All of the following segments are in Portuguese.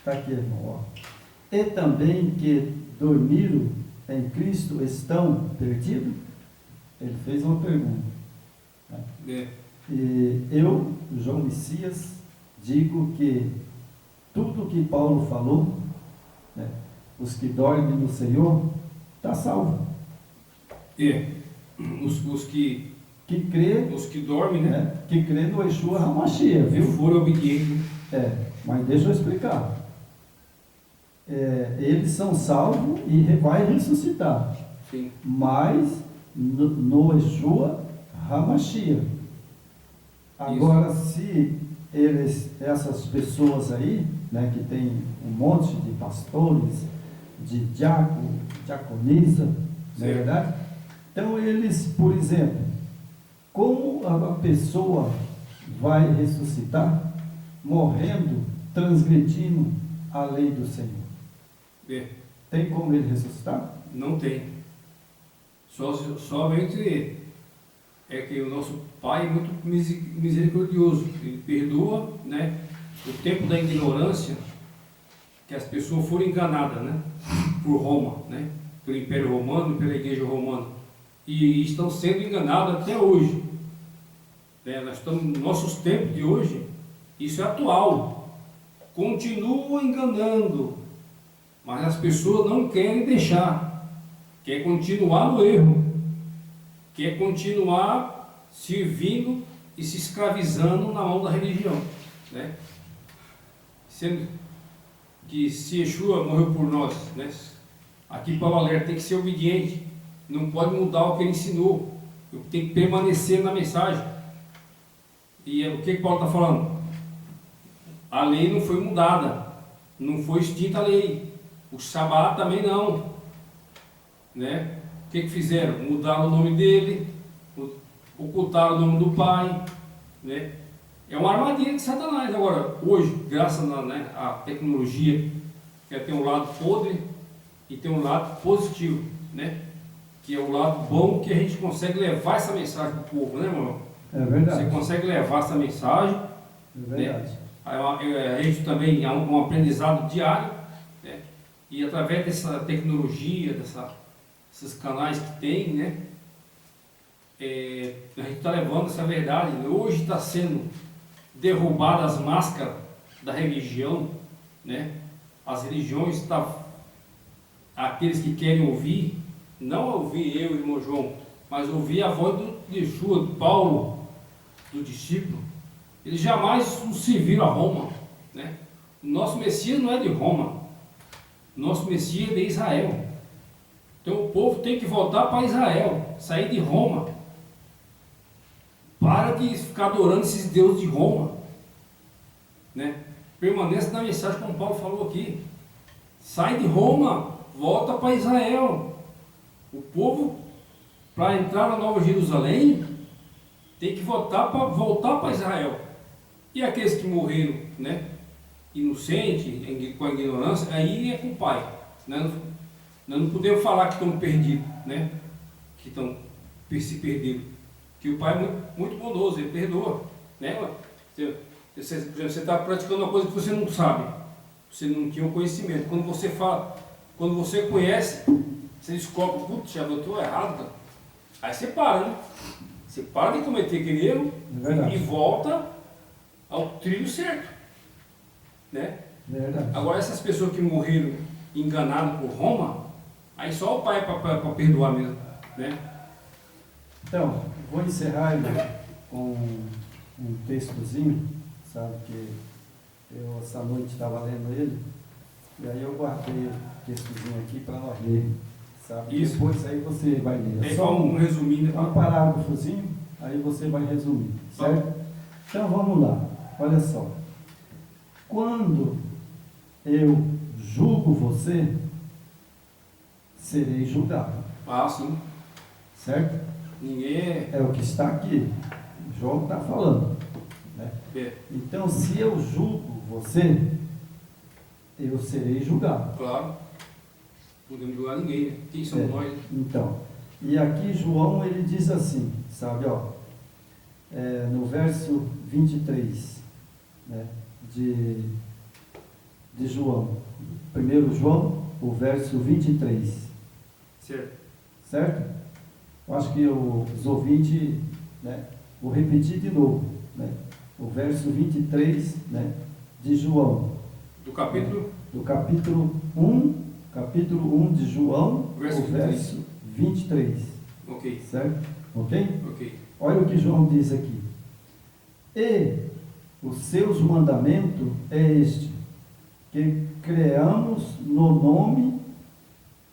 Está aqui, irmão. Ó. E também que dormiram em Cristo estão perdidos? Ele fez uma pergunta. Né? E eu, João Messias, digo que tudo que Paulo falou, né, os que dormem no Senhor, está salvo. Os que crê, os que dormem, né? Que crê no Yeshua HaMashiach, viu? Foram obedientes. Mas deixa eu explicar. Eles são salvos e vai ressuscitar. Sim. Mas no Yeshua HaMashiach. Agora, se essas pessoas aí, né, que tem um monte de pastores, de diaconisa, não é verdade? Então eles, por exemplo, como a pessoa vai ressuscitar morrendo, transgredindo a lei do Senhor? Tem como ele ressuscitar? Não tem. Somente é que o nosso Pai é muito misericordioso. Ele perdoa, né, o tempo da ignorância que as pessoas foram enganadas, né, por Roma, né, pelo Império Romano, pela Igreja Romana, e estão sendo enganadas até hoje. Nós estamos nos nossos tempos de hoje, isso é atual. Continua enganando, mas as pessoas não querem deixar, quer continuar no erro, quer continuar servindo e se escravizando na mão da religião, né? Sendo que se Yeshua morreu por nós, né? Aqui Paulo alerta, tem que ser obediente, não pode mudar o que ele ensinou, tem que permanecer na mensagem. E o que Paulo está falando? A lei não foi mudada, não foi extinta a lei, o Shabat também não, né? O que fizeram? Mudaram o nome dele, ocultaram o nome do Pai, né? É uma armadilha de Satanás. Agora, hoje, graças à tecnologia, que tem um lado podre e tem um lado positivo, né? Que é o lado bom, que a gente consegue levar essa mensagem para o povo, né, irmão? É verdade. Você consegue levar essa mensagem. É verdade. Né? A gente também é um aprendizado diário, né? E através dessa tecnologia, desses canais que tem, né? A gente está levando essa verdade. Hoje está sendo derrubadas as máscaras da religião, né? As religiões aqueles que querem ouvir, não ouvir eu e o irmão João, mas ouvir a voz do Yeshua, do Paulo, do discípulo. Eles jamais serviram a Roma, né? O nosso Messias não é de Roma, o nosso Messias é de Israel. Então o povo tem que voltar para Israel, sair de Roma. Para de ficar adorando esses deuses de Roma, né? Permaneça na mensagem como Paulo falou aqui. Sai de Roma, volta para Israel. O povo, para entrar na Nova Jerusalém, tem que voltar para Israel. E aqueles que morreram, né, inocentes, com a ignorância, aí é com o Pai. Nós não podemos falar que estão perdidos, né? Que estão se perdidos. Que o Pai é muito, muito bondoso, Ele perdoa, né? Você está praticando uma coisa que você não sabe, você não tinha o conhecimento. Quando você fala, quando você conhece, você descobre, putz, já estou errado, cara. Aí você para, né? Você para de cometer aquele erro e volta ao trilho certo, né? Verdade. Agora essas pessoas que morreram enganadas por Roma, aí só o Pai para perdoar mesmo, né? Então, vou encerrar com um textozinho, sabe, que eu essa noite estava lendo ele, e aí eu guardei o textozinho aqui para nós ler, sabe? Isso. Depois aí você vai ler. É só um resuminho, um parágrafozinho, aí você vai resumir, certo? Então vamos lá, olha só. Quando eu julgo você, serei julgado. Ah, sim. Certo? Ninguém é o que está aqui. João está falando. Né? Então, se eu julgo você, eu serei julgado. Claro. Não podemos julgar ninguém, né? Quem somos nós? Então, e aqui João ele diz assim, sabe, ó, no verso 23, né, de João. 1 João, o verso 23. Certo. Certo? Eu acho que os ouvintes, né, vou repetir de novo, né, o verso 23, né, de João. Do capítulo? Do capítulo 1 de João, verso o verso 23. Ok. Certo? Ok? Ok. Olha o que João diz aqui. E os seus mandamentos é este, que creamos no nome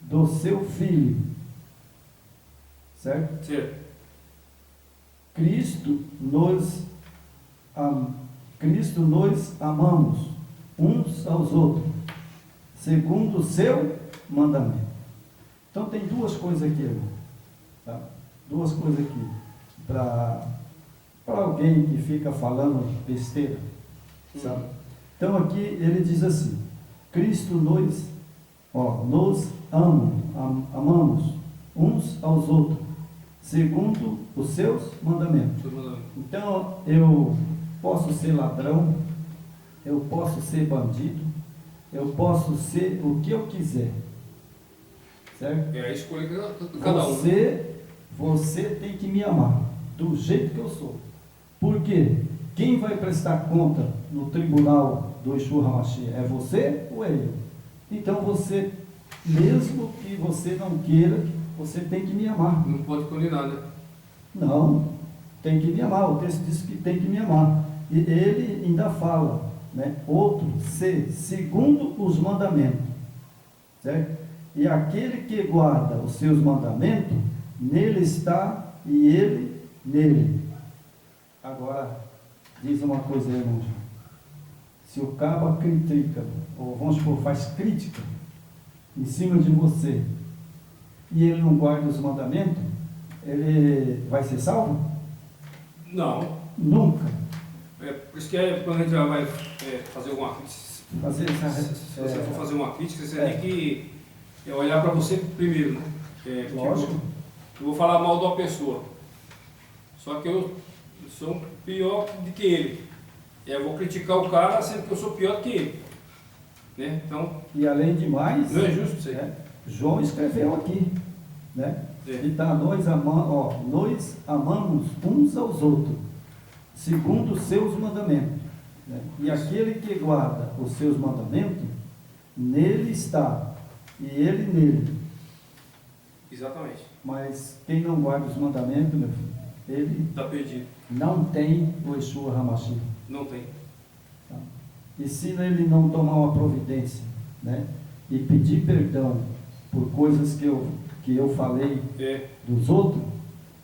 do seu Filho. Certo? Certo. Cristo nos amamos uns aos outros, segundo o seu mandamento. Então tem duas coisas aqui, irmão. Tá? Duas coisas aqui. Para alguém que fica falando besteira. Sabe? Então aqui ele diz assim, Cristo nos amamos uns aos outros, segundo os seus mandamentos. Então eu posso ser ladrão, eu posso ser bandido, eu posso ser o que eu quiser. Certo? É a escolha de cada um. Você tem que me amar do jeito que eu sou. Por quê? Quem vai prestar conta no tribunal do Yeshua HaMashiach? É você ou é eu? Então você, mesmo que você não queira, você tem que me amar. Não pode condenar, né? Não, tem que me amar. O texto diz que tem que me amar. E ele ainda fala, né? Outro, segundo os mandamentos. Certo? E aquele que guarda os seus mandamentos, nele está e ele nele. Agora, diz uma coisa aí, irmão. Se o cabo critica, ou vamos supor, faz crítica em cima de você, e ele não guarda os mandamentos, ele vai ser salvo? Não. Nunca. Por isso que quando a gente vai fazer alguma crítica, se você for fazer uma crítica, você tem que olhar para você primeiro, né? Lógico. Eu vou falar mal de uma pessoa, só que eu sou pior do que ele. Eu vou criticar o cara sendo que eu sou pior do que ele. Né? Então, e além de mais, não é justo isso aí. João escreveu aqui, né? E tá, nós amamos uns aos outros, segundo os seus mandamentos. Né? E aquele que guarda os seus mandamentos, nele está, e ele nele. Exatamente. Mas quem não guarda os mandamentos, meu filho, ele está perdido. Não tem o Yeshua HaMashiach. Não tem. Tá? E se ele não tomar uma providência, né, e pedir perdão por coisas que eu falei dos outros,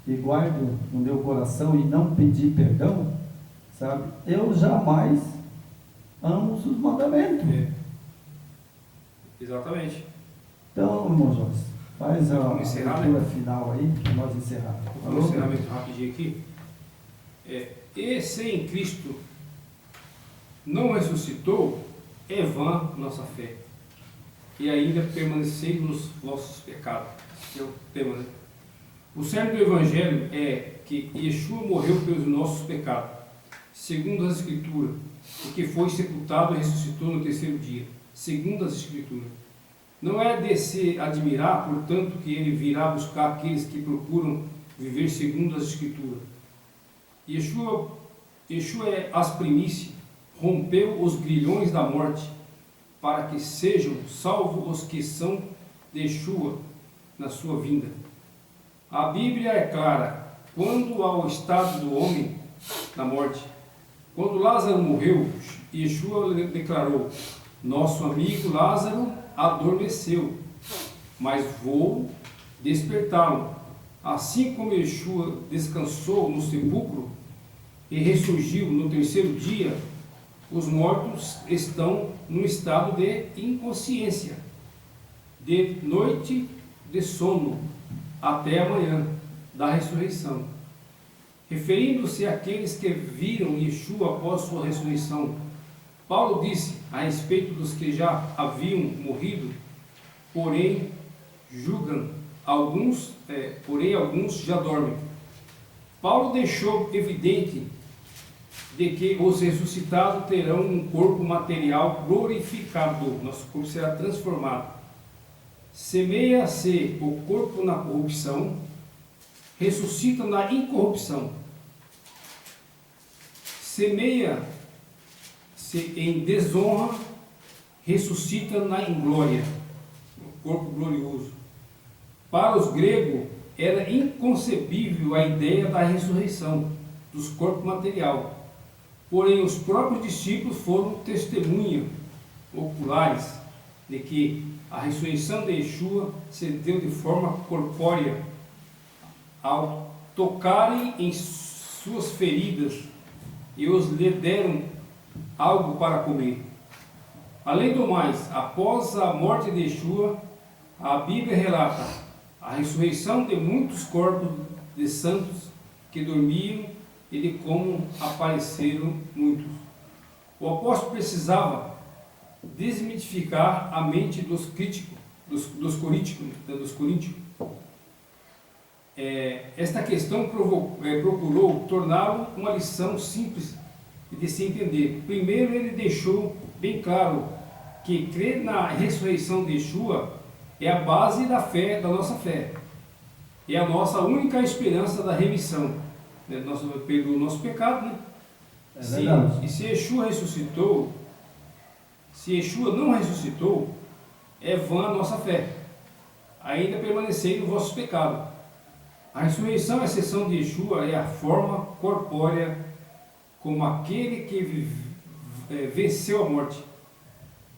e guardo no meu coração e não pedir perdão, sabe, eu jamais amo os mandamentos. Exatamente. Então, irmão Joyce, faz a leitura final aí, para nós encerrar. Vou fazer um encerramento rapidinho aqui. E se em Cristo não ressuscitou, é vã nossa fé, e ainda permanecei nos vossos pecados. Esse é o tema, né? O cerne do Evangelho é que Yeshua morreu pelos nossos pecados, segundo as Escrituras, e que foi sepultado e ressuscitou no terceiro dia, segundo as Escrituras. Não é de se admirar, portanto, que ele virá buscar aqueles que procuram viver segundo as Escrituras. Yeshua é as primícias, rompeu os grilhões da morte, para que sejam salvos os que são de Yeshua na sua vinda. A Bíblia é clara quanto ao estado do homem na morte. Quando Lázaro morreu, Yeshua declarou: nosso amigo Lázaro adormeceu, mas vou despertá-lo. Assim como Yeshua descansou no sepulcro e ressurgiu no terceiro dia, os mortos estão num estado de inconsciência, de noite de sono, até amanhã da ressurreição. Referindo-se àqueles que viram Yeshua após sua ressurreição, Paulo disse a respeito dos que já haviam morrido, porém alguns já dormem. Paulo deixou evidente de que os ressuscitados terão um corpo material glorificado, nosso corpo será transformado. Semeia-se o corpo na corrupção, ressuscita na incorrupção. Semeia-se em desonra, ressuscita na inglória, o corpo glorioso. Para os gregos era inconcebível a ideia da ressurreição dos corpos materiais. Porém, os próprios discípulos foram testemunhas oculares de que a ressurreição de Yeshua se deu de forma corpórea ao tocarem em suas feridas e os lhe deram algo para comer. Além do mais, após a morte de Yeshua, a Bíblia relata a ressurreição de muitos corpos de santos que dormiam e de como apareceram muitos. O apóstolo precisava desmitificar a mente dos críticos, dos coríntios. Esta questão procurou torná-lo uma lição simples de se entender. Primeiro, ele deixou bem claro que crer na ressurreição de Yeshua é a base da fé, da nossa fé. É a nossa única esperança da remissão pelo nosso pecado, né? E se Yeshua ressuscitou, se Yeshua não ressuscitou, é vã a nossa fé. Ainda permanecei no vosso pecado. A ressurreição, a exceção de Yeshua, é a forma corpórea como aquele que venceu a morte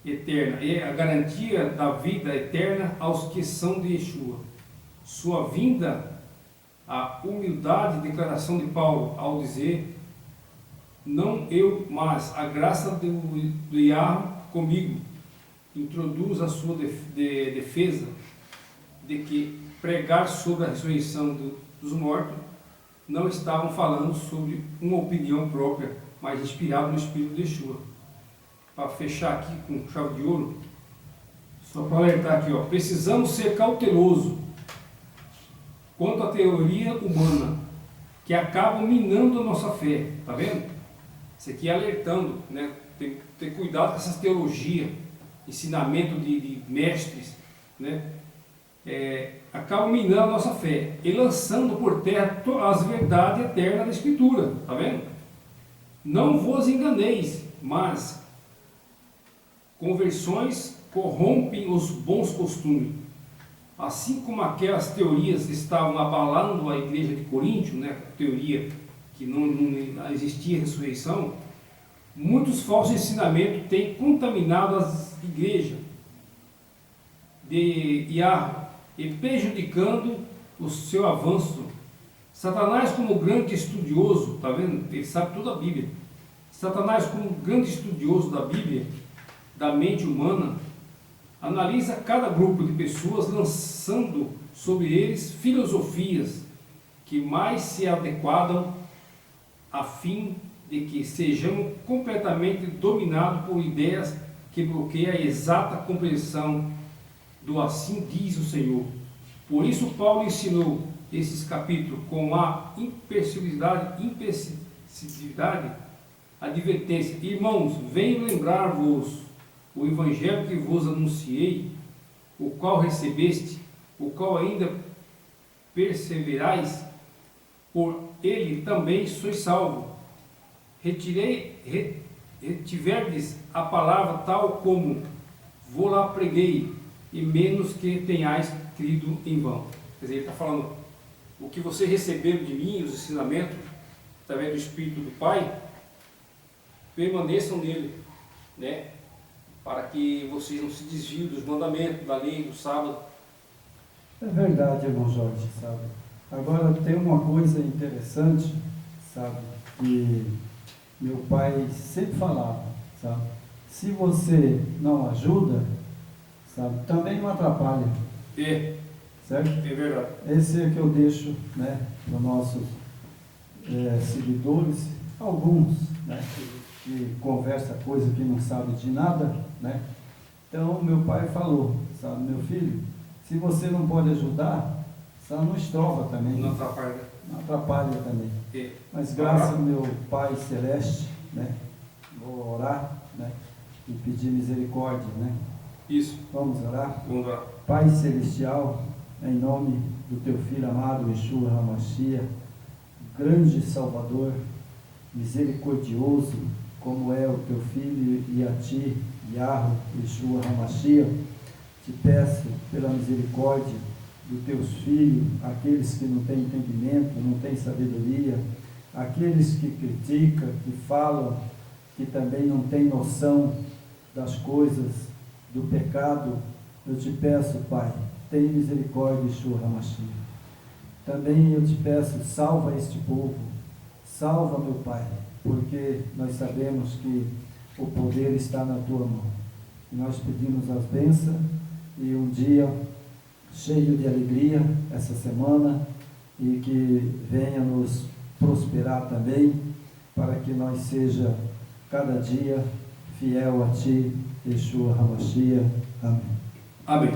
eterna, é a garantia da vida eterna aos que são de Yeshua. Sua vinda, a humildade, declaração de Paulo ao dizer: não eu, mas a graça do Yahweh comigo, introduz a sua defesa de que pregar sobre a ressurreição dos mortos não estavam falando sobre uma opinião própria, mas inspirado no Espírito de Yeshua. Para fechar aqui com chave de ouro, só para alertar aqui, precisamos ser cautelosos quanto à teoria humana, que acaba minando a nossa fé, tá vendo? Isso aqui é alertando, né? Tem que ter cuidado com essas teologias, ensinamento de mestres, né? Acaba minando a nossa fé e lançando por terra as verdades eternas da Escritura, tá vendo? Não vos enganeis, mas conversões corrompem os bons costumes. Assim como aquelas teorias estavam abalando a igreja de Coríntio, né, a teoria que não existia ressurreição, muitos falsos ensinamentos têm contaminado as igrejas de Yahweh e prejudicando o seu avanço. Satanás, como grande estudioso, tá vendo? Ele sabe toda a Bíblia. Satanás, como grande estudioso da Bíblia, da mente humana, analisa cada grupo de pessoas, lançando sobre eles filosofias que mais se adequam a fim de que sejamos completamente dominados por ideias que bloqueiam a exata compreensão do assim diz o Senhor. Por isso Paulo ensinou esses capítulos com a imperceptibilidade, advertência: irmãos, venho lembrar-vos o evangelho que vos anunciei, o qual recebeste, o qual ainda perseverais, por ele também sois salvos. Retiverdes a palavra tal como vou lá preguei, e menos que tenhais crido em vão. Quer dizer, ele está falando, o que vocês receberam de mim, os ensinamentos, através do Espírito do Pai, permaneçam nele, né? Para que vocês não se desviem dos mandamentos, da lei, do sábado. É verdade, irmão Jorge, sabe? Agora tem uma coisa interessante, sabe? Que meu pai sempre falava, sabe? Se você não ajuda, sabe? Também não atrapalha. Certo? É verdade. Esse é que eu deixo, né, para os nossos seguidores, alguns, né, que conversa coisa que não sabe de nada, né? Então meu pai falou, sabe, meu filho, se você não pode ajudar, Só não estrova também. Não atrapalha. Não atrapalha também. Mas graças ao meu Pai Celeste, né? Vou orar, né? E pedir misericórdia, né? Isso. Vamos orar? Vamos orar. Pai Celestial, em nome do Teu Filho amado, Yeshua HaMashiach, grande Salvador, misericordioso, como é o Teu Filho e a Ti, Yahweh, Yeshua HaMashiach, te peço pela misericórdia dos Teus filhos, aqueles que não têm entendimento, não têm sabedoria, aqueles que criticam, que falam, que também não têm noção das coisas, do pecado. Eu te peço, Pai, tenha misericórdia, Yeshua HaMashiach. Também eu te peço, salva este povo, salva, meu Pai, porque nós sabemos que o poder está na Tua mão. E nós pedimos as bênçãos e um dia cheio de alegria essa semana, e que venha nos prosperar também, para que nós seja cada dia fiel a Ti, Yeshua HaMashiach. Amém. Amém.